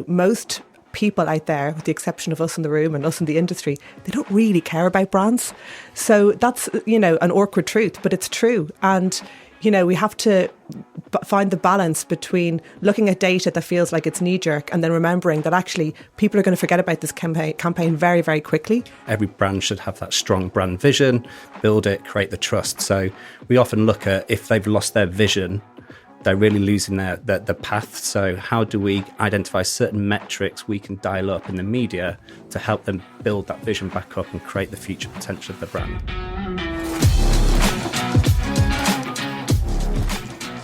Most people out there, with the exception of us in the room and us in the industry, they don't really care about brands. So that's, an awkward truth, but it's true. And, we have to find the balance between looking at data that feels like it's knee-jerk and then remembering that actually people are going to forget about this campaign very, very quickly. Every brand should have that strong brand vision, build it, create the trust. So we often look at if they've lost their vision, they're really losing the path. So how do we identify certain metrics we can dial up in the media to help them build that vision back up and create the future potential of the brand?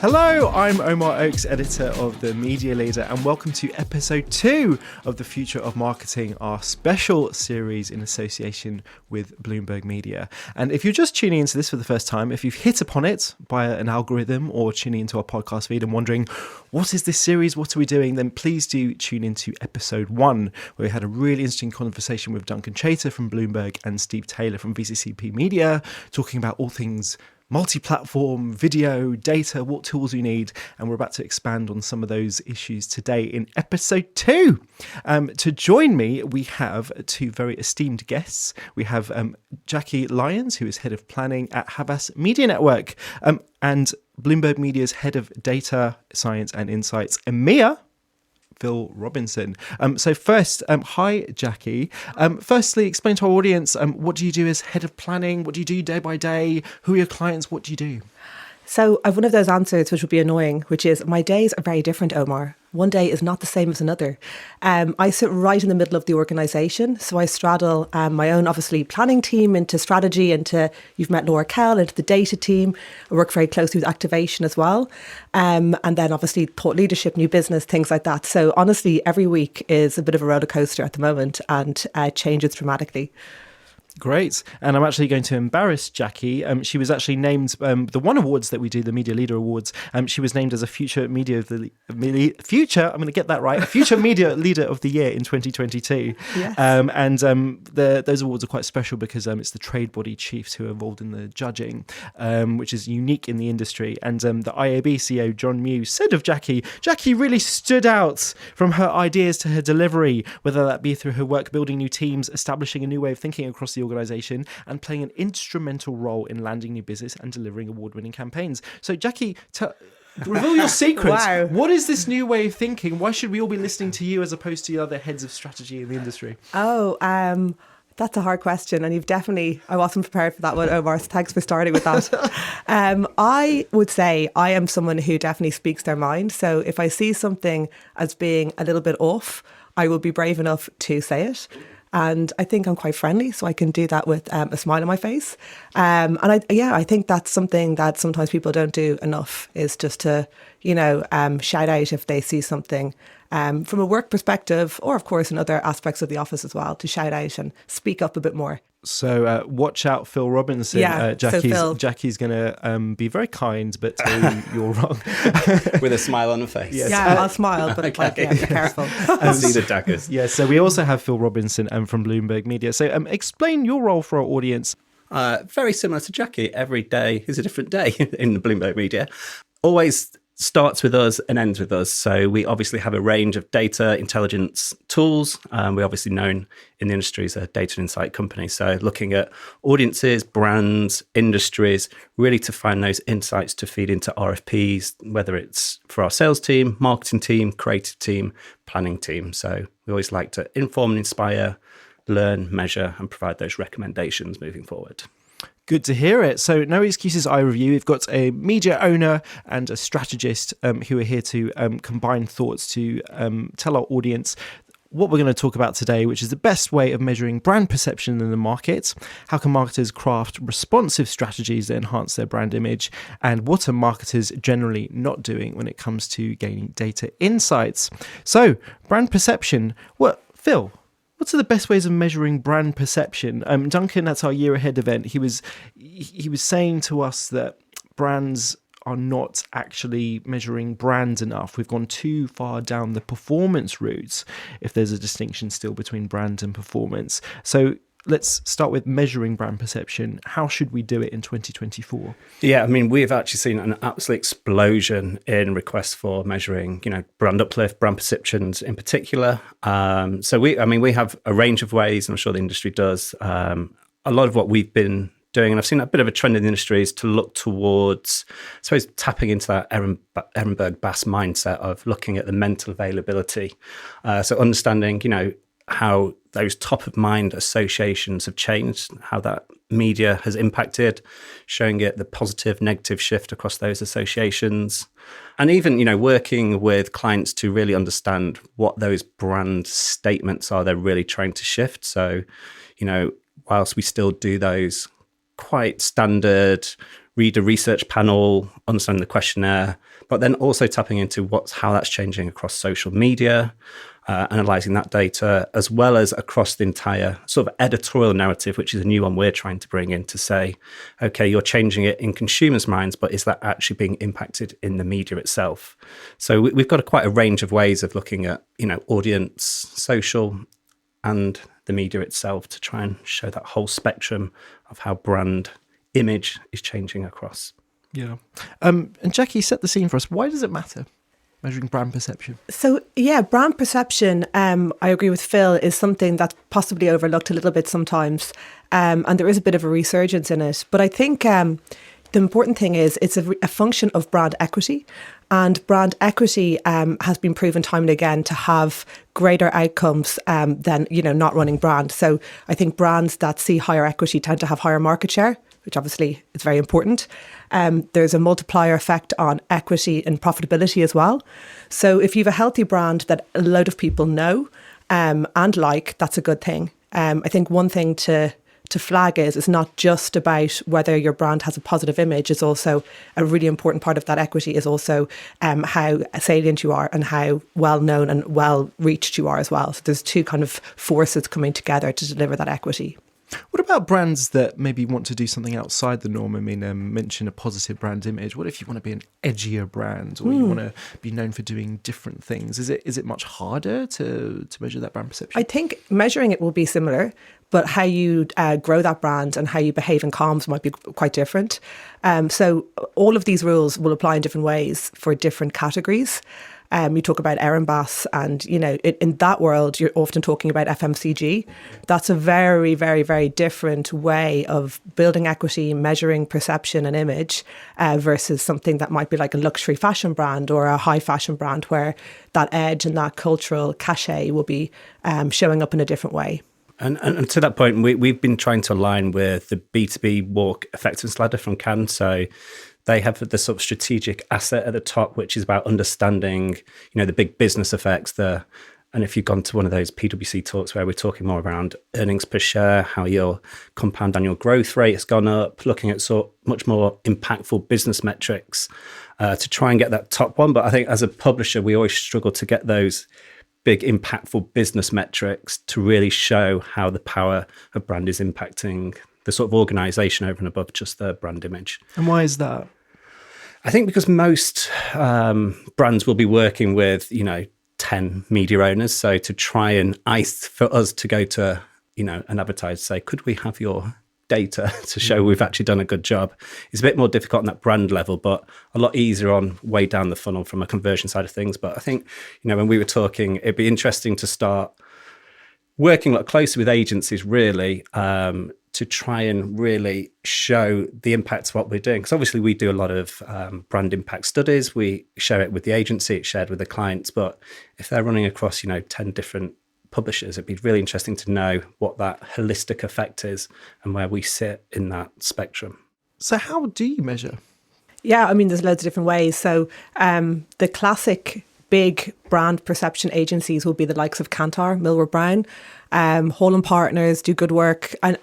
Hello, I'm Omar Oakes, editor of The Media Leader, and welcome to episode 2 of The Future of Marketing, our special series in association with Bloomberg Media. And if you're just tuning into this for the first time, if you've hit upon it by an algorithm or tuning into our podcast feed and wondering, what is this series, what are we doing, then please do tune into episode 1, where we had a really interesting conversation with Duncan Chater from Bloomberg and Steve Taylor from VCCP Media, talking about all things multi-platform, video, data, what tools we need, and we're about to expand on some of those issues today in episode 2. To join me, we have two very esteemed guests. We have Jackie Lyons, who is head of planning at Havas Media Network, and Bloomberg Media's head of data, science and insights, EMEA, Phil Robinson. So first, hi, Jackie. Firstly, explain to our audience, what do you do as head of planning? What do you do day by day? Who are your clients? What do you do? So I've one of those answers which would be annoying, which is my days are very different, Omar. One day is not the same as another. I sit right in the middle of the organisation. So I straddle my own, obviously, planning team into strategy, you've met Laura Kell, into the data team. I work very closely with activation as well. And then obviously thought leadership, new business, things like that. So honestly, every week is a bit of a roller coaster at the moment and changes dramatically. Great. And I'm actually going to embarrass Jackie. She was actually named the one awards that we do, the Media Leader Awards. She was named as a Future Media I'm going to get that right, Future Media Leader of the Year in 2022. Yes. Those awards are quite special because it's the trade body chiefs who are involved in the judging, which is unique in the industry. And the IAB CEO, John Mew, said of Jackie really stood out from her ideas to her delivery, whether that be through her work building new teams, establishing a new way of thinking across the organisation, and playing an instrumental role in landing new business and delivering award-winning campaigns. So, Jackie, reveal your secrets. Wow. What is this new way of thinking? Why should we all be listening to you as opposed to the other heads of strategy in the industry? That's a hard question, and I wasn't prepared for that one, Omar, so thanks for starting with that. I would say I am someone who definitely speaks their mind. So if I see something as being a little bit off, I will be brave enough to say it. And I think I'm quite friendly, so I can do that with a smile on my face. I think that's something that sometimes people don't do enough, is just to, shout out if they see something from a work perspective, or of course in other aspects of the office as well, to shout out and speak up a bit more. So watch out, Phil Robinson. Yeah, Jackie's going to be very kind, but tell you you're wrong. With a smile on her face. Yes. Yeah, I'll smile, but be careful. See the daggers. Yeah, so we also have Phil Robinson from Bloomberg Media. So explain your role for our audience. Very similar to Jackie. Every day is a different day in the Bloomberg Media. Always starts with us and ends with us. So we obviously have a range of data intelligence tools. We're obviously known in the industry as a data and insight company. So looking at audiences, brands, industries, really to find those insights to feed into RFPs, whether it's for our sales team, marketing team, creative team, planning team. So we always like to inform and inspire, learn, measure, and provide those recommendations moving forward. Good to hear it. So no excuses, I review. We've got a media owner and a strategist who are here to combine thoughts to tell our audience what we're going to talk about today, which is the best way of measuring brand perception in the market. How can marketers craft responsive strategies that enhance their brand image? And what are marketers generally not doing when it comes to gaining data insights? So brand perception. Phil, what are the best ways of measuring brand perception? Duncan, at our Year Ahead event, he was saying to us that brands are not actually measuring brands enough. We've gone too far down the performance route, if there's a distinction still between brand and performance. So let's start with measuring brand perception. How should we do it in 2024? Yeah, I mean, we've actually seen an absolute explosion in requests for measuring, brand uplift, brand perceptions in particular. So we have a range of ways, and I'm sure the industry does. A lot of what we've been doing, and I've seen a bit of a trend in the industry, is to look towards, I suppose, tapping into that Ehrenberg Bass mindset of looking at the mental availability. So understanding, how those top of mind associations have changed, how that media has impacted, showing it the positive, negative shift across those associations. And even, working with clients to really understand what those brand statements are they're really trying to shift. So, whilst we still do those quite standard reader research panel, understanding the questionnaire, but then also tapping into how that's changing across social media, analysing that data, as well as across the entire sort of editorial narrative, which is a new one we're trying to bring in to say, okay, you're changing it in consumers' minds, but is that actually being impacted in the media itself? So we've got quite a range of ways of looking at, audience, social, and the media itself to try and show that whole spectrum of how brand image is changing across. Yeah. And Jackie, set the scene for us. Why does it matter, measuring brand perception? So, brand perception, I agree with Phil, is something that's possibly overlooked a little bit sometimes. And there is a bit of a resurgence in it. But I think the important thing is it's a function of brand equity. And brand equity has been proven time and again to have greater outcomes than, not running brand. So I think brands that see higher equity tend to have higher market share, which obviously is very important. There's a multiplier effect on equity and profitability as well. So if you have a healthy brand that a load of people know and like, that's a good thing. I think one thing to flag is it's not just about whether your brand has a positive image. It's also a really important part of that equity is also how salient you are and how well known and well reached you are as well. So there's two kind of forces coming together to deliver that equity. What about brands that maybe want to do something outside the norm? I mean, mention a positive brand image. What if you want to be an edgier brand, or you want to be known for doing different things? Is it much harder to measure that brand perception? I think measuring it will be similar, but how you grow that brand and how you behave in comms might be quite different. So all of these rules will apply in different ways for different categories. You talk about Ehrenbass and, in that world, you're often talking about FMCG. That's a very, very, very different way of building equity, measuring perception and image versus something that might be like a luxury fashion brand or a high fashion brand where that edge and that cultural cachet will be showing up in a different way. And to that point, we've been trying to align with the B2B Walk Effectiveness Ladder from Cannes. So they have the sort of strategic asset at the top, which is about understanding, the big business effects. And if you've gone to one of those PwC talks where we're talking more around earnings per share, how your compound annual growth rate has gone up, looking at much more impactful business metrics to try and get that top one. But I think as a publisher, we always struggle to get those big impactful business metrics to really show how the power of brand is impacting the sort of organisation over and above just the brand image. And why is that? I think because most brands will be working with, 10 media owners. So to try and for us to go to, an advertiser, say, could we have your data to show we've actually done a good job? It's a bit more difficult on that brand level, but a lot easier on way down the funnel from a conversion side of things. But I think, when we were talking, it'd be interesting to start working a lot closer with agencies, really, to try and really show the impact of what we're doing. Because obviously we do a lot of brand impact studies. We share it with the agency, it's shared with the clients. But if they're running across, 10 different publishers, it'd be really interesting to know what that holistic effect is and where we sit in that spectrum. So how do you measure? Yeah, I mean, there's loads of different ways. So the classic big brand perception agencies will be the likes of Kantar, Millward Brown, Hall and Partners do good work. And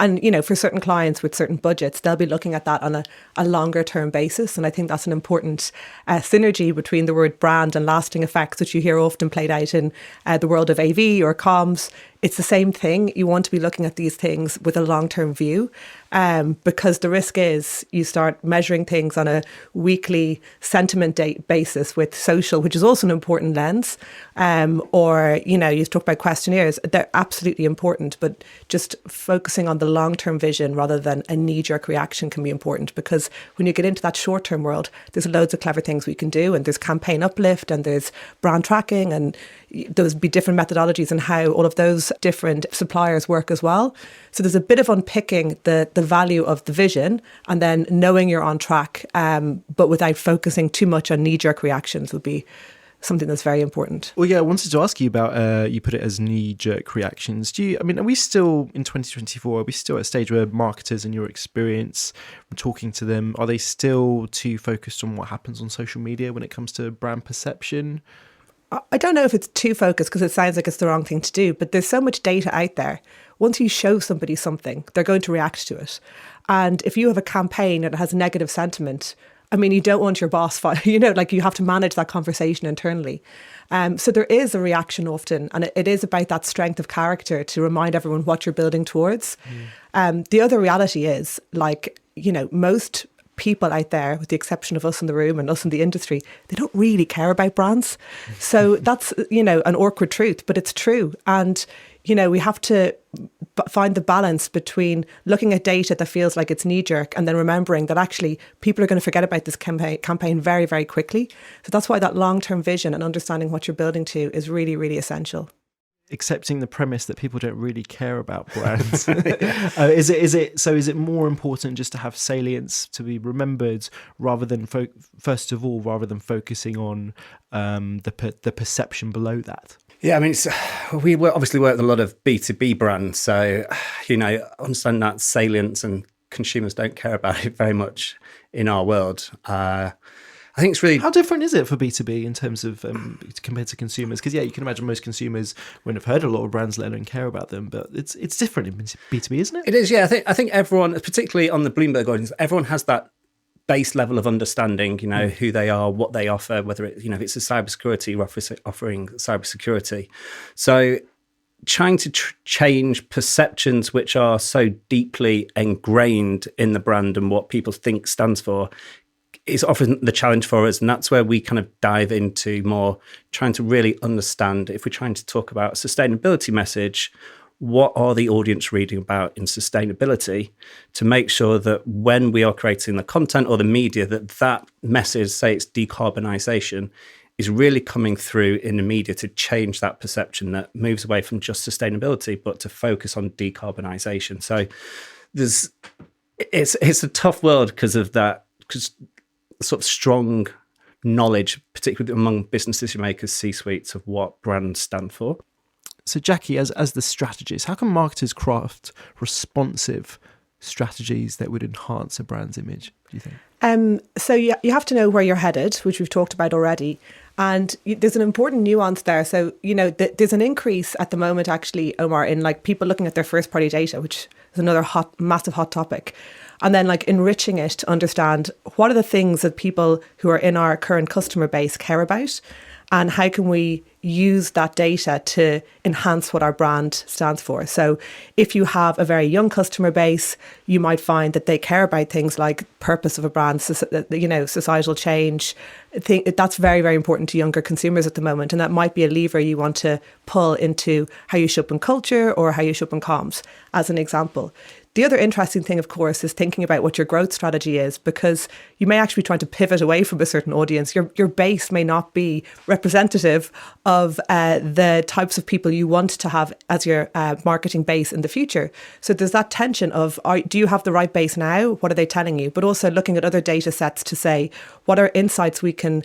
for certain clients with certain budgets, they'll be looking at that on a longer term basis. And I think that's an important synergy between the word brand and lasting effects, which you hear often played out in the world of AV or comms. It's the same thing. You want to be looking at these things with a long-term view because the risk is you start measuring things on a weekly sentiment basis with social, which is also an important lens. or, you've talked about questionnaires. They're absolutely important, but just focusing on the long-term vision rather than a knee-jerk reaction can be important, because when you get into that short-term world, there's loads of clever things we can do, and there's campaign uplift and there's brand tracking, and there'll be different methodologies and how all of those different suppliers work as well. So there's a bit of unpicking the value of the vision and then knowing you're on track, but without focusing too much on knee-jerk reactions would be something that's very important. Well, yeah, I wanted to ask you about, you put it as knee-jerk reactions. Are we still, in 2024, are we still at a stage where marketers, in your experience, when talking to them, are they still too focused on what happens on social media when it comes to brand perception? I don't know if it's too focused, because it sounds like it's the wrong thing to do, but there's so much data out there. Once you show somebody something, they're going to react to it. And if you have a campaign that has negative sentiment, you don't want your boss, you have to manage that conversation internally. So there is a reaction often, and it is about that strength of character to remind everyone what you're building towards. The other reality is, most people out there, with the exception of us in the room and us in the industry, they don't really care about brands. So that's, an awkward truth, but it's true. And, we have to find the balance between looking at data that feels like it's knee-jerk and then remembering that actually people are going to forget about this campaign very, very quickly. So that's why that long-term vision and understanding what you're building to is really, really essential. Accepting the premise that people don't really care about brands. Is it more important just to have salience to be remembered rather than first of all, rather than focusing on the perception below that? Yeah, we obviously work with a lot of B2B brands, so understand that salience, and consumers don't care about it very much in our world. I think it's really... How different is it for B2B in terms of compared to consumers? Because, you can imagine most consumers wouldn't have heard a lot of brands, let alone care about them. But it's different in B2B, isn't it? It is, yeah. I think everyone, particularly on the Bloomberg audience, everyone has that base level of understanding, who they are, what they offer, whether it, if it's a cybersecurity, offering cybersecurity. So trying to change perceptions which are so deeply ingrained in the brand and what people think stands for is often the challenge for us. And that's where we kind of dive into more trying to really understand, if we're trying to talk about a sustainability message, what are the audience reading about in sustainability, to make sure that when we are creating the content or the media, that message, say it's decarbonisation, is really coming through in the media to change that perception that moves away from just sustainability, but to focus on decarbonisation. So it's a tough world because of that, because sort of strong knowledge, particularly among business decision makers, C-suites, of what brands stand for. So Jackie, as the strategist, how can marketers craft responsive strategies that would enhance a brand's image, do you think? So you have to know where you're headed, which we've talked about already. And there's an important nuance there. So, there's an increase at the moment, actually, Omar, in people looking at their first party data, which is another massive hot topic. And then enriching it to understand what are the things that people who are in our current customer base care about, and how can we use that data to enhance what our brand stands for. So if you have a very young customer base, you might find that they care about things like purpose of a brand, societal change. That's very, very important to younger consumers at the moment. And that might be a lever you want to pull into how you show up in culture or how you show up in comms, as an example. The other interesting thing, of course, is thinking about what your growth strategy is, because you may actually be trying to pivot away from a certain audience. Your base may not be representative of the types of people you want to have as your marketing base in the future. So there's that tension of, do you have the right base now? What are they telling you? But also looking at other data sets to say, what are insights we can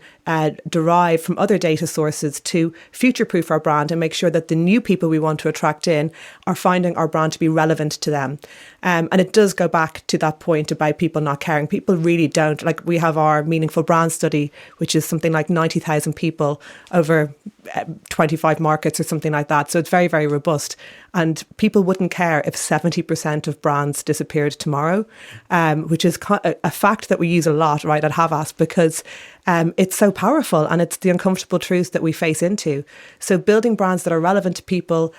derive from other data sources to future-proof our brand and make sure that the new people we want to attract in are finding our brand to be relevant to them. And it does go back to that point about people not caring. People really don't. We have our meaningful brand study, which is something like 90,000 people over 25 markets or something like that. So it's very, very robust. And people wouldn't care if 70% of brands disappeared tomorrow, which is a fact that we use a lot, right, at Havas, because it's so powerful and it's the uncomfortable truths that we face into. So building brands that are relevant to people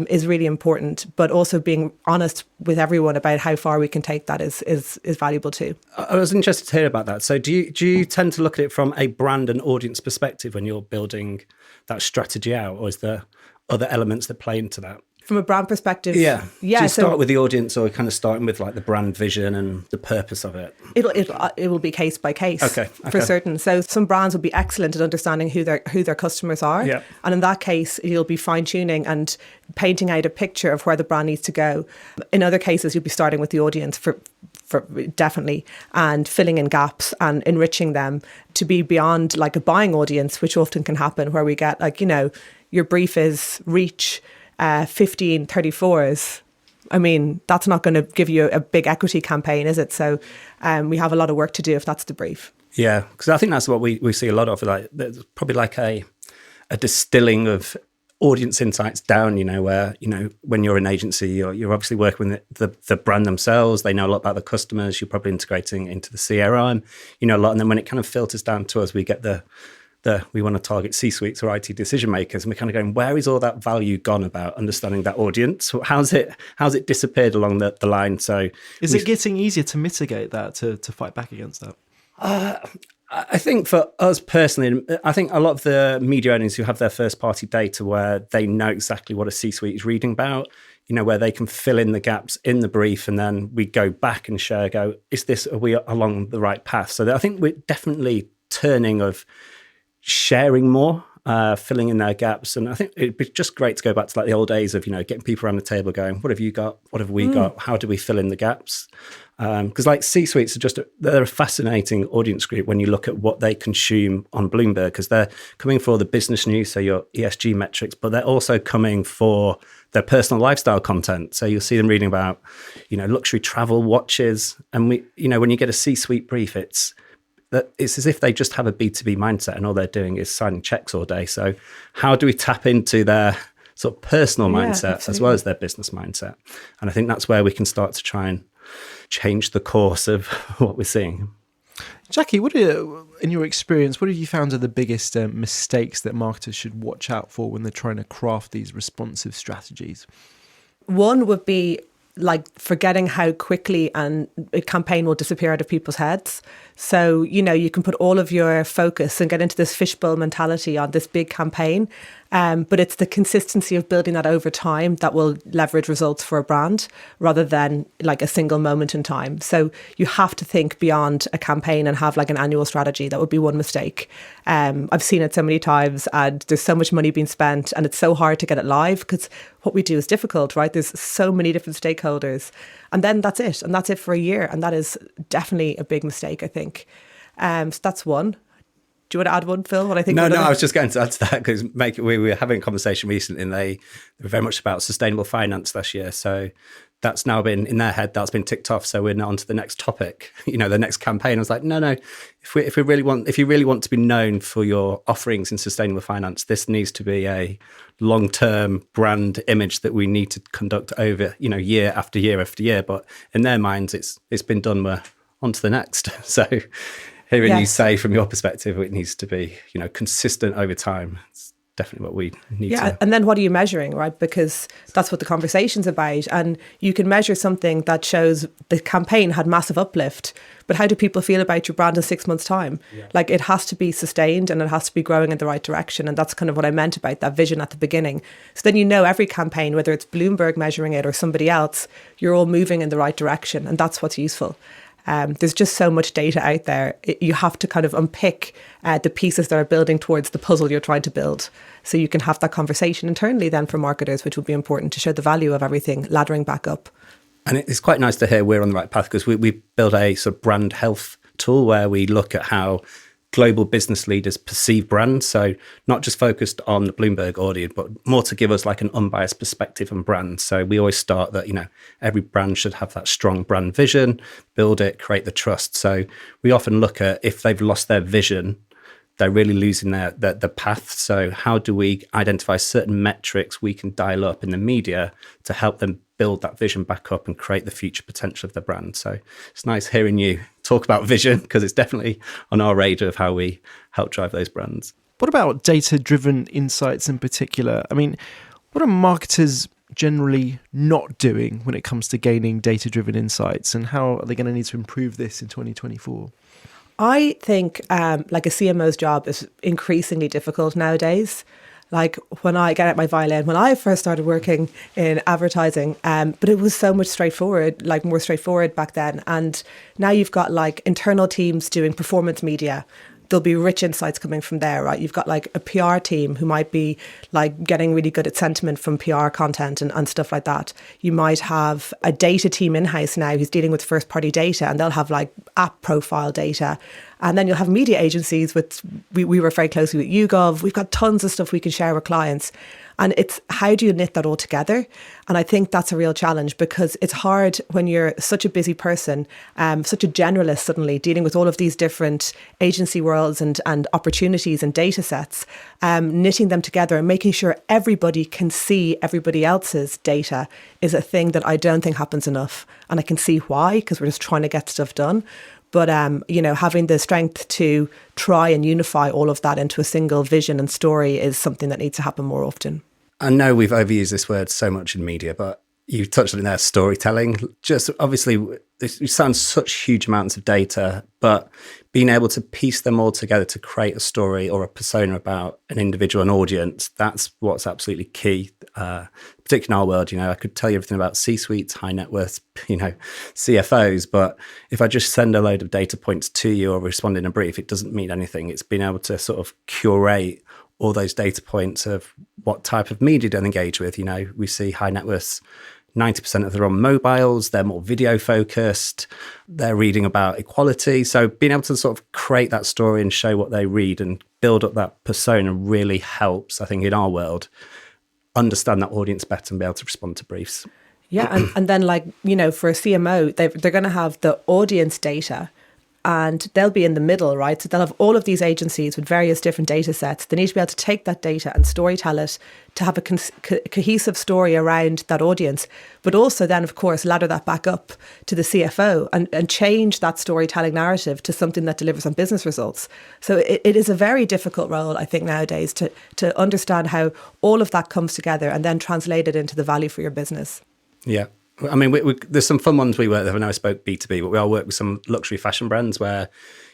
is really important, but also being honest with everyone about how far we can take that is valuable too. I was interested to hear about that. So do you tend to look at it from a brand and audience perspective when you're building that strategy out, or is there other elements that play into that? From a brand perspective, Yeah. Do you So start with the audience, or kind of starting with like the brand vision and the purpose of it? it will be case by case for certain. So some brands will be excellent at understanding who their customers are, Yeah. and in that case, you'll be fine tuning and painting out a picture of where the brand needs to go. In other cases, you'll be starting with the audience for definitely, and filling in gaps and enriching them to be beyond like a buying audience, which often can happen where we get like, your brief is reach 15 34s. I mean, that's not going to give you a big equity campaign, is it? So we have a lot of work to do if that's the brief. Yeah, because I think that's what we see a lot of. Like, there's probably like a distilling of audience insights down, where, when you're an agency, you're obviously working with the brand themselves. They know a lot about the customers. You're probably integrating into the CRM, a lot. And then when it kind of filters down to us, we get we want to target C-suites or IT decision makers, and we're kind of going, where is all that value gone about understanding that audience? How's it disappeared along the line? So is it getting easier to mitigate that, to fight back against that? I think for us personally, I think a lot of the media owners who have their first party data where they know exactly what a C-suite is reading about, where they can fill in the gaps in the brief, and then we go back and share, are we along the right path? So I think we're definitely turning of sharing more, filling in their gaps. And I think it'd be just great to go back to like the old days of, getting people around the table going, what have you got? What have we got? How do we fill in the gaps? Because like C-suites are they're a fascinating audience group when you look at what they consume on Bloomberg, because they're coming for all the business news, so your ESG metrics, but they're also coming for their personal lifestyle content. So you'll see them reading about, luxury travel, watches. And when you get a C-suite brief, it's as if they just have a B2B mindset and all they're doing is signing checks all day. So how do we tap into their sort of personal mindset as well as their business mindset? And I think that's where we can start to try and change the course of what we're seeing. Jackie, in your experience, what have you found are the biggest mistakes that marketers should watch out for when they're trying to craft these responsive strategies? One would be like forgetting how quickly a campaign will disappear out of people's heads. So, you can put all of your focus and get into this fishbowl mentality on this big campaign. But it's the consistency of building that over time that will leverage results for a brand rather than like a single moment in time. So you have to think beyond a campaign and have like an annual strategy. That would be one mistake. I've seen it so many times, and there's so much money being spent, and it's so hard to get it live because what we do is difficult, right? There's so many different stakeholders, and then that's it. And that's it for a year. And that is definitely a big mistake, I think. So that's one. Do you want to add one, Phil? What I think? No, I was just going to add to that because we were having a conversation recently, and they were very much about sustainable finance this year. So that's now been in their head. That's been ticked off. So we're now on to the next topic. The next campaign. I was like, no. If you really want to be known for your offerings in sustainable finance, this needs to be a long-term brand image that we need to conduct over, year after year after year. But in their minds, it's been done. We're on to the next. So. Hearing you say from your perspective, it needs to be, consistent over time. It's definitely what we need to. And then what are you measuring, right? Because that's what the conversation's about. And you can measure something that shows the campaign had massive uplift, but how do people feel about your brand in 6 months' time? Yeah. Like it has to be sustained and it has to be growing in the right direction. And that's kind of what I meant about that vision at the beginning. So then every campaign, whether it's Bloomberg measuring it or somebody else, you're all moving in the right direction. And that's what's useful. There's just so much data out there. You have to kind of unpick the pieces that are building towards the puzzle you're trying to build. So you can have that conversation internally then for marketers, which will be important to show the value of everything laddering back up. And it's quite nice to hear we're on the right path because we build a sort of brand health tool where we look at how global business leaders perceive brands. So not just focused on the Bloomberg audience, but more to give us like an unbiased perspective on brands. So we always start that, every brand should have that strong brand vision, build it, create the trust. So we often look at if they've lost their vision, they're really losing the path. So how do we identify certain metrics we can dial up in the media to help them build that vision back up and create the future potential of the brand? So it's nice hearing you talk about vision because it's definitely on our radar of how we help drive those brands. What about data-driven insights in particular? I mean, what are marketers generally not doing when it comes to gaining data-driven insights, and how are they going to need to improve this in 2024? I think like a CMO's job is increasingly difficult nowadays. like when I get out my violin, when I first started working in advertising, but it was so much straightforward, like more straightforward back then. And now you've got like internal teams doing performance media. There'll be rich insights coming from there, right? You've got like a PR team who might be like getting really good at sentiment from PR content and stuff like that. You might have a data team in-house now who's dealing with first party data, and they'll have like app profile data. And then you'll have media agencies we work very closely with YouGov. We've got tons of stuff we can share with clients. And it's how do you knit that all together? And I think that's a real challenge, because it's hard when you're such a busy person, such a generalist suddenly, dealing with all of these different agency worlds and opportunities and data sets, knitting them together and making sure everybody can see everybody else's data is a thing that I don't think happens enough. And I can see why, because we're just trying to get stuff done. But, having the strength to try and unify all of that into a single vision and story is something that needs to happen more often. I know we've overused this word so much in media, but you touched on it there, storytelling. Just obviously, it sounds such huge amounts of data, but being able to piece them all together to create a story or a persona about an individual, an audience, that's what's absolutely key. Particularly in our world, I could tell you everything about C-suites, high net worth, CFOs, but if I just send a load of data points to you or respond in a brief, it doesn't mean anything. It's being able to sort of curate all those data points of what type of media they engage with. We see high net worths, 90% of them are on mobiles, they're more video focused, they're reading about equality. So being able to sort of create that story and show what they read and build up that persona really helps, I think, in our world, understand that audience better and be able to respond to briefs. Yeah, and then for a CMO, they're going to have the audience data, and they'll be in the middle, right? So they'll have all of these agencies with various different data sets. They need to be able to take that data and storytell it to have a cohesive story around that audience, but also then, of course, ladder that back up to the CFO and change that storytelling narrative to something that delivers on business results. So it is a very difficult role, I think, nowadays to understand how all of that comes together and then translate it into the value for your business. Yeah. I mean, there's some fun ones we work with. I know I spoke B2B, but we all work with some luxury fashion brands where,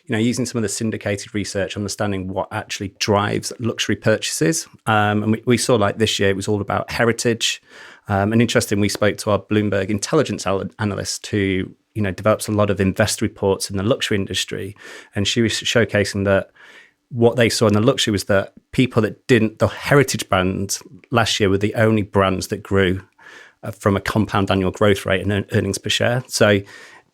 using some of the syndicated research, understanding what actually drives luxury purchases. And we saw like this year, it was all about heritage. And interesting, we spoke to our Bloomberg intelligence analyst who, develops a lot of investor reports in the luxury industry. And she was showcasing that what they saw in the luxury was that people that the heritage brands last year were the only brands that grew from a compound annual growth rate and earnings per share. So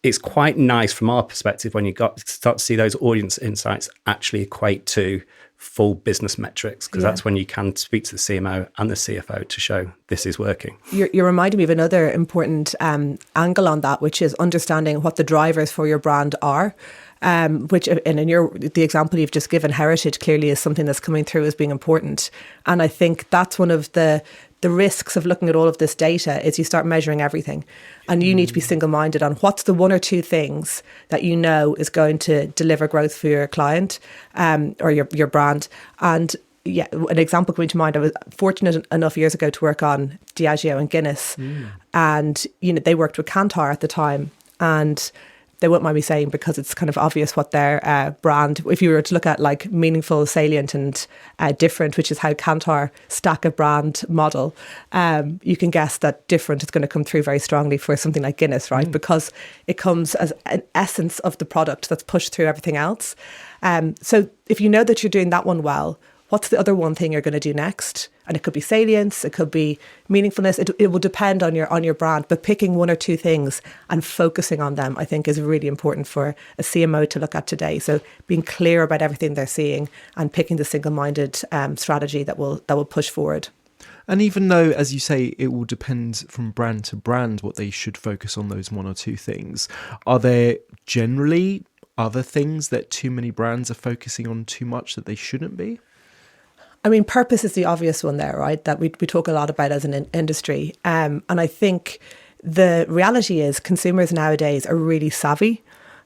it's quite nice from our perspective when you start to see those audience insights actually equate to full business metrics, because that's when you can speak to the CMO and the CFO to show this is working. You're reminding me of another important angle on that, which is understanding what the drivers for your brand are. Which, and in the example you've just given, heritage clearly is something that's coming through as being important. And I think that's one of the risks of looking at all of this data is you start measuring everything, and you need to be single-minded on what's the one or two things that is going to deliver growth for your client or your brand. And yeah, an example coming to mind, I was fortunate enough years ago to work on Diageo and Guinness, and they worked with Kantar at the time, and they won't mind me saying, because it's kind of obvious what their brand, if you were to look at like meaningful, salient and different, which is how Kantar stack a brand model, you can guess that different is going to come through very strongly for something like Guinness, right? Because it comes as an essence of the product that's pushed through everything else. So if you know that you're doing that one well, what's the other one thing you're going to do next? And it could be salience, it could be meaningfulness. It will depend on your brand, but picking one or two things and focusing on them, I think, is really important for a CMO to look at today. So being clear about everything they're seeing and picking the single-minded strategy that will push forward. And even though, as you say, it will depend from brand to brand what they should focus on, those one or two things, are there generally other things that too many brands are focusing on too much that they shouldn't be? I mean, purpose is the obvious one there, right? That we talk a lot about as an industry. And I think the reality is consumers nowadays are really savvy.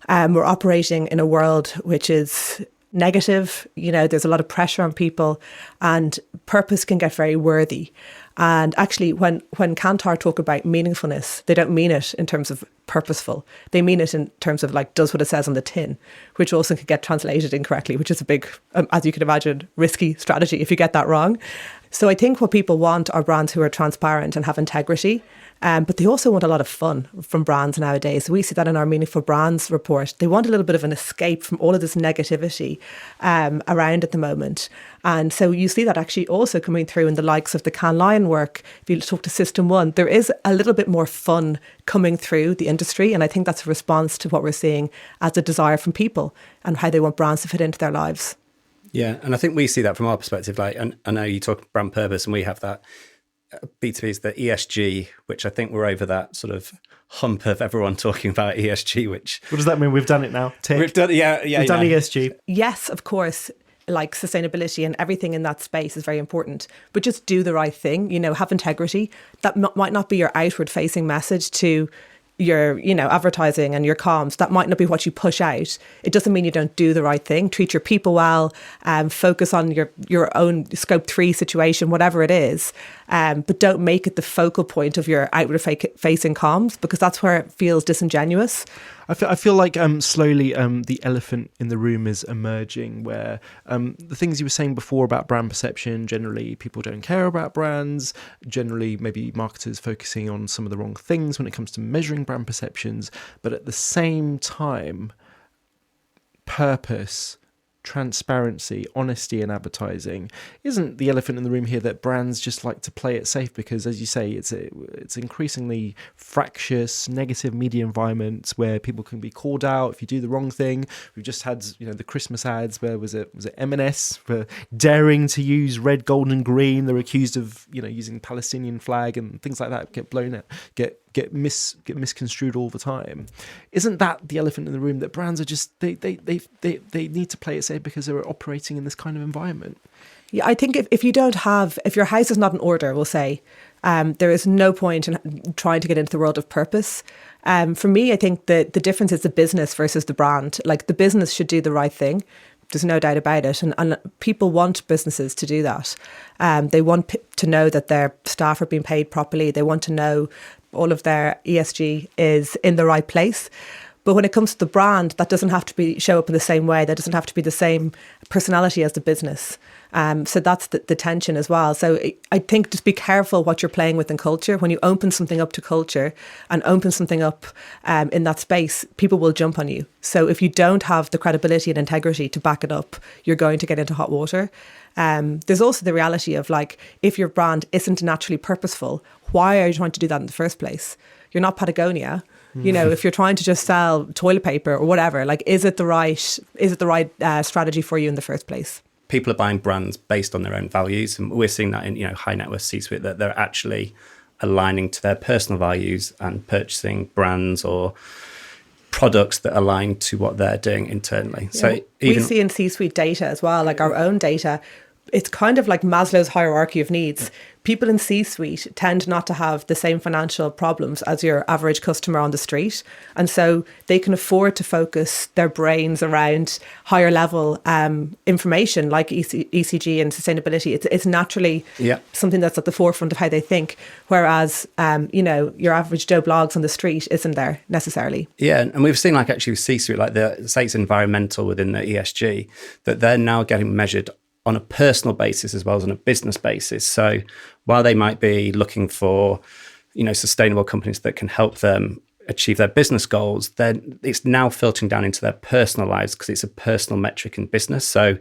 We're operating in a world which is negative. There's a lot of pressure on people, and purpose can get very worthy. And actually, when Kantar talk about meaningfulness, they don't mean it in terms of purposeful. They mean it in terms of like does what it says on the tin, which also can get translated incorrectly, which is a big, as you can imagine, risky strategy if you get that wrong. So I think what people want are brands who are transparent and have integrity. But they also want a lot of fun from brands nowadays. We see that in our Meaningful Brands report. They want a little bit of an escape from all of this negativity around at the moment. And so you see that actually also coming through in the likes of the Cannes Lion work. If you talk to System 1, there is a little bit more fun coming through the industry. And I think that's a response to what we're seeing as a desire from people and how they want brands to fit into their lives. Yeah, and I think we see that from our perspective. Like, and I know you talk brand purpose, and we have that. B2B is the ESG, which I think we're over that sort of hump of everyone talking about ESG. Which what does that mean? We've done it now. Tick. We've done, yeah, we've done ESG. Yes, of course. Like sustainability and everything in that space is very important, but just do the right thing. Have integrity. That might not be your outward facing message to your, advertising and your comms. That might not be what you push out. It doesn't mean you don't do the right thing. Treat your people well, focus on your own scope 3 situation, whatever it is. But don't make it the focal point of your outward facing comms, because that's where it feels disingenuous. I feel like slowly the elephant in the room is emerging, where the things you were saying before about brand perception, generally people don't care about brands, generally maybe marketers focusing on some of the wrong things when it comes to measuring brand perceptions, but at the same time, purpose, transparency, honesty in advertising isn't the elephant in the room here, that brands just like to play it safe because, as you say, it's increasingly fractious, negative media environment where people can be called out if you do the wrong thing. We've just had the Christmas ads where was it M&S for daring to use red, gold and green. They're accused of using the Palestinian flag, and things like that get blown out, get misconstrued all the time. Isn't that the elephant in the room, that brands are just they need to play it safe because they're operating in this kind of environment? Yeah, I think if your house is not in order, we'll say, there is no point in trying to get into the world of purpose. For me, I think that the difference is the business versus the brand. Like, the business should do the right thing. There's no doubt about it. And people want businesses to do that. They want to know that their staff are being paid properly. They want to know all of their ESG is in the right place. But when it comes to the brand, that doesn't have to show up in the same way. That doesn't have to be the same personality as the business. So that's the tension as well. So I think just be careful what you're playing with in culture. When you open something up to culture and open something up in that space, people will jump on you. So if you don't have the credibility and integrity to back it up, you're going to get into hot water. There's also the reality of, like, if your brand isn't naturally purposeful, why are you trying to do that in the first place? You're not Patagonia. If you're trying to just sell toilet paper or whatever, like, is it the right strategy for you in the first place? People are buying brands based on their own values, and we're seeing that in high net worth C-suite, that they're actually aligning to their personal values and purchasing brands or products that align to what they're doing internally. Yeah. So we see in C-suite data as well, like our own data, it's kind of like Maslow's hierarchy of needs. People in C-suite tend not to have the same financial problems as your average customer on the street. And so they can afford to focus their brains around higher level information like ECG and sustainability. It's naturally something that's at the forefront of how they think. Whereas, your average Joe Blogs on the street isn't there necessarily. Yeah. And we've seen, like, actually with C-suite, like say it's environmental within the ESG, that they're now getting measured on a personal basis as well as on a business basis. So while they might be looking for, sustainable companies that can help them achieve their business goals, then it's now filtering down into their personal lives because it's a personal metric in business. So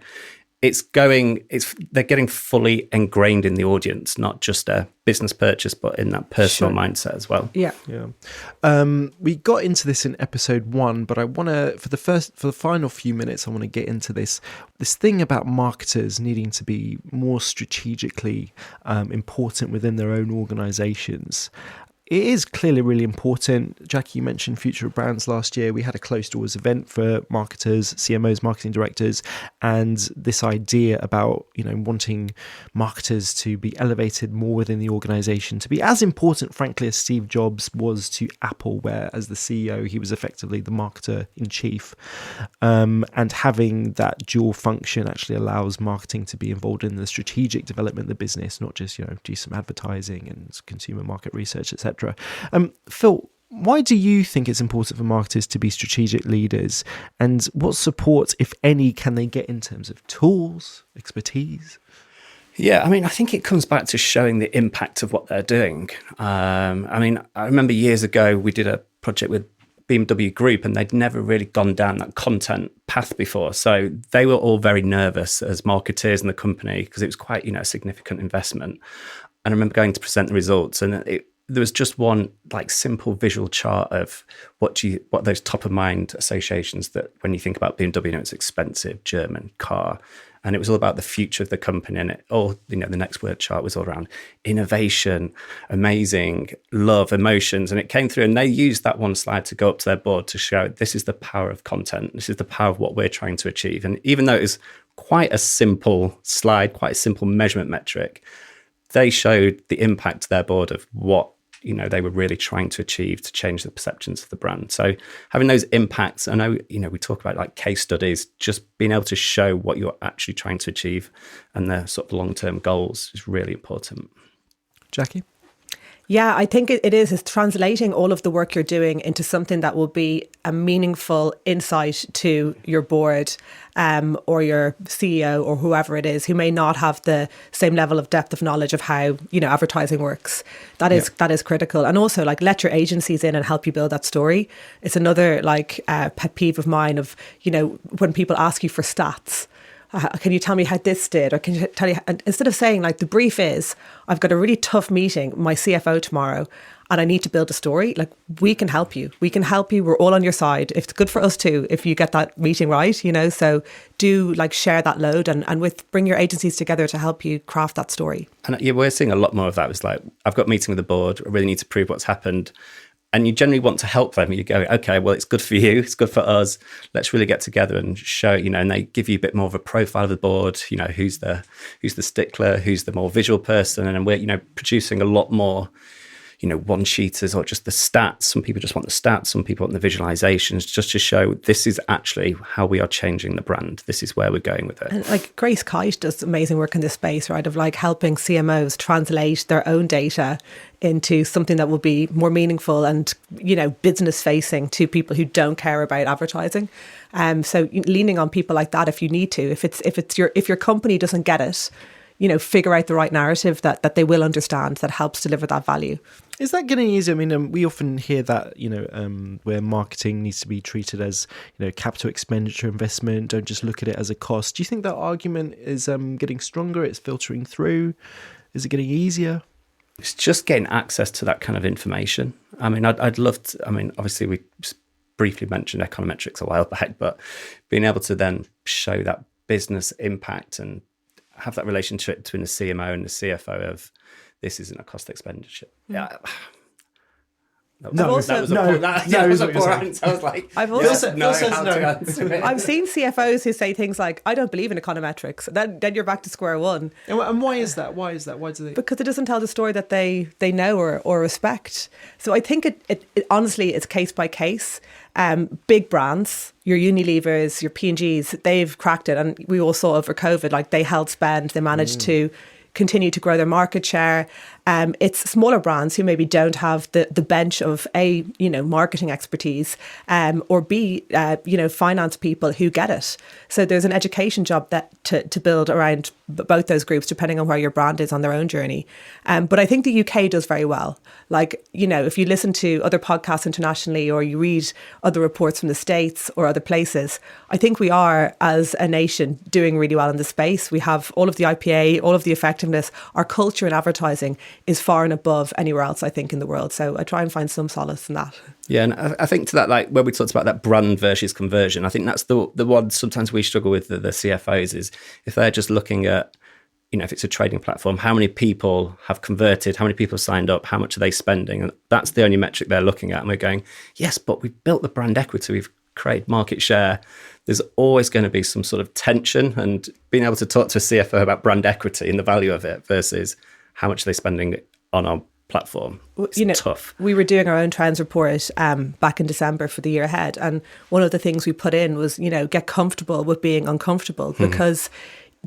they're getting fully ingrained in the audience, not just a business purchase, but in that personal mindset as well. Yeah. We got into this in episode 1, but I want to, for the final few minutes, I want to get into this thing about marketers needing to be more strategically important within their own organizations. It is clearly really important. Jackie, you mentioned Future of Brands last year. We had a closed doors event for marketers, CMOs, marketing directors, and this idea about, wanting marketers to be elevated more within the organization, to be as important, frankly, as Steve Jobs was to Apple, where as the CEO, he was effectively the marketer in chief. And having that dual function actually allows marketing to be involved in the strategic development of the business, not just, do some advertising and consumer market research, etc. Phil, why do you think it's important for marketers to be strategic leaders, and what support, if any, can they get in terms of tools, expertise? Yeah, I mean, I think it comes back to showing the impact of what they're doing. I mean, I remember years ago we did a project with BMW Group, and they'd never really gone down that content path before. So they were all very nervous as marketeers in the company because it was quite, a significant investment. And I remember going to present the results, and there was just one like simple visual chart of what those top of mind associations that when you think about BMW, it's expensive, German car. And it was all about the future of the company. And the next word chart was all around innovation, amazing, love, emotions. And it came through, and they used that one slide to go up to their board to show this is the power of content. This is the power of what we're trying to achieve. And even though it was quite a simple slide, quite a simple measurement metric, they showed the impact to their board of what they were really trying to achieve to change the perceptions of the brand. So having those impacts, I know, we talk about like case studies, just being able to show what you're actually trying to achieve and the sort of long-term goals is really important. Jackie? Yeah, I think it is. It's translating all of the work you're doing into something that will be a meaningful insight to your board or your CEO or whoever it is who may not have the same level of depth of knowledge of how, advertising works. That is critical. And also like let your agencies in and help you build that story. It's another pet peeve of mine of, when people ask you for stats. Can you tell me how this did? Or can you tell you, and instead of saying like the brief is, I've got a really tough meeting with my CFO tomorrow and I need to build a story, like we can help you. We can help you. We're all on your side. It's good for us too if you get that meeting right, so do share that load and bring your agencies together to help you craft that story. And we're seeing a lot more of that. It's like, I've got a meeting with the board. I really need to prove what's happened. And you generally want to help them. You go, okay, well, it's good for you. It's good for us. Let's really get together and show, and they give you a bit more of a profile of the board, who's the stickler, who's the more visual person. And we're, producing a lot more, one-sheeters or just the stats. Some people just want the stats. Some people want the visualizations just to show this is actually how we are changing the brand. This is where we're going with it. And Grace Kite does amazing work in this space, right? Of helping CMOs translate their own data into something that will be more meaningful and, business facing to people who don't care about advertising. So leaning on people like that if you need to, if your company doesn't get it, figure out the right narrative that they will understand that helps deliver that value. Is that getting easier? I mean, we often hear that, where marketing needs to be treated as, capital expenditure investment. Don't just look at it as a cost. Do you think that argument is getting stronger? It's filtering through. Is it getting easier? It's just getting access to that kind of information. I mean, I'd love to, obviously we briefly mentioned econometrics a while back, but being able to then show that business impact and have that relationship between the CMO and the CFO of this isn't a cost expenditure. Yeah. That was a poor answer. I was like, I've seen CFOs who say things like, I don't believe in econometrics. Then you're back to square one. And why is that? Why do they? Because it doesn't tell the story that they know or respect. So I think it honestly, it's case by case. Big brands, your Unilevers, your P&Gs, they've cracked it. And we all saw over COVID, they held spend, they managed to continue to grow their market share. It's smaller brands who maybe don't have the bench of A, marketing expertise, or B, finance people who get it. So there's an education job that to build around both those groups, depending on where your brand is on their own journey. But I think the UK does very well. If you listen to other podcasts internationally or you read other reports from the States or other places, I think we are, as a nation, doing really well in the space. We have all of the IPA, all of the effectiveness. Our culture in advertising is far and above anywhere else, I think, in the world. So I try and find some solace in that. Yeah, and I think to that, when we talked about that brand versus conversion, I think that's the one sometimes we struggle with the CFOs is if they're just looking at, if it's a trading platform, how many people have converted, how many people have signed up, how much are they spending? And that's the only metric they're looking at. And we're going, yes, but we've built the brand equity, we've created market share. There's always going to be some sort of tension, and being able to talk to a CFO about brand equity and the value of it versus how much are they spending on our platform. It's tough. We were doing our own trends report back in December for the year ahead. And one of the things we put in was, get comfortable with being uncomfortable, because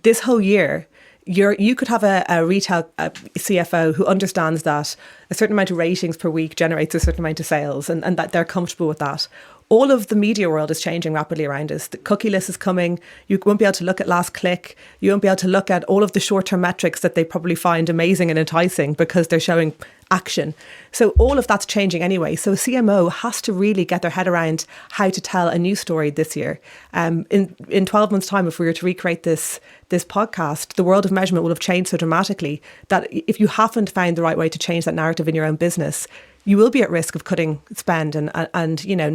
this whole year, you could have a retail CFO who understands that a certain amount of ratings per week generates a certain amount of sales and that they're comfortable with that. all of the media world is changing rapidly around us. The cookie-less is coming. You won't be able to look at last click. You won't be able to look at all of the short-term metrics that they probably find amazing and enticing because they're showing action. So all of that's changing anyway. So a CMO has to really get their head around how to tell a new story this year. In 12 months' time, if we were to recreate this podcast, the world of measurement will have changed so dramatically that if you haven't found the right way to change that narrative in your own business, you will be at risk of cutting spend and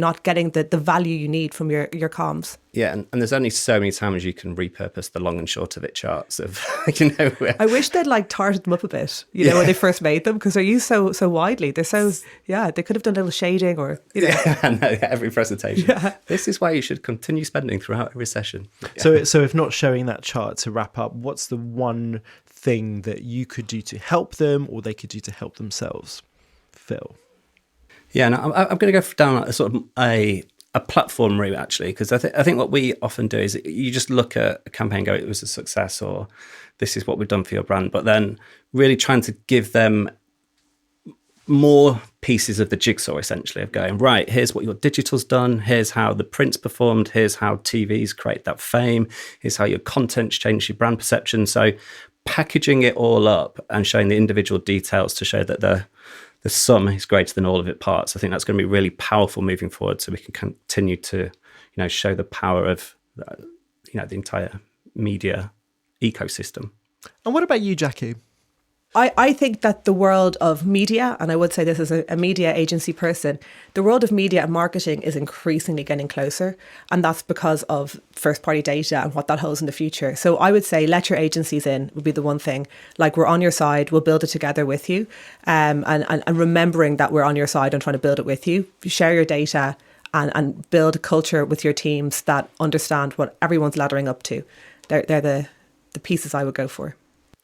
not getting the value you need from your comms. Yeah, and there's only so many times you can repurpose the long and short of it charts of, I wish they'd tarted them up a bit, when they first made them, because they're used so widely. They're they could have done a little shading or, every presentation. Yeah. This is why you should continue spending throughout every session. Yeah. So if not showing that chart, to wrap up, what's the one thing that you could do to help them or they could do to help themselves? Phil? Yeah, and I'm going to go down a sort of a platform route, actually, because I think what we often do is you just look at a campaign and go, it was a success, or this is what we've done for your brand, but then really trying to give them more pieces of the jigsaw, essentially, of going, right, here's what your digital's done, here's how the print's performed, here's how TVs create that fame, here's how your content's changed your brand perception. So packaging it all up and showing the individual details to show that the sum is greater than all of its parts. I think that's going to be really powerful moving forward, so we can continue to, show the power of, the entire media ecosystem. And what about you, Jackie? I think that the world of media, and I would say this as a media agency person, the world of media and marketing is increasingly getting closer. And that's because of first party data and what that holds in the future. So I would say let your agencies in would be the one thing. We're on your side, we'll build it together with you. And remembering that we're on your side and trying to build it with you. Share your data and build a culture with your teams that understand what everyone's laddering up to. They're the pieces I would go for.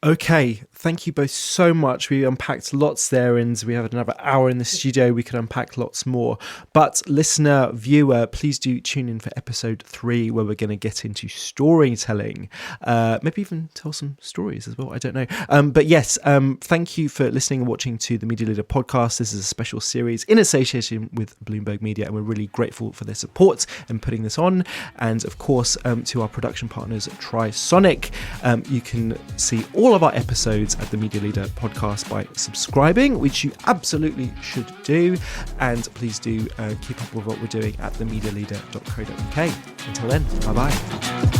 Okay, thank you both so much. We unpacked lots there, and we have another hour in the studio. We could unpack lots more. But listener, viewer, please do tune in for episode 3, where we're going to get into storytelling. Maybe even tell some stories as well. I don't know. But yes, thank you for listening and watching to the Media Leader podcast. This is a special series in association with Bloomberg Media, and we're really grateful for their support in putting this on. And of course, to our production partners, Trisonic. You can see all of our episodes at the Media Leader podcast by subscribing, which you absolutely should do. And please do keep up with what we're doing at themedialeader.co.uk. Until then, bye-bye.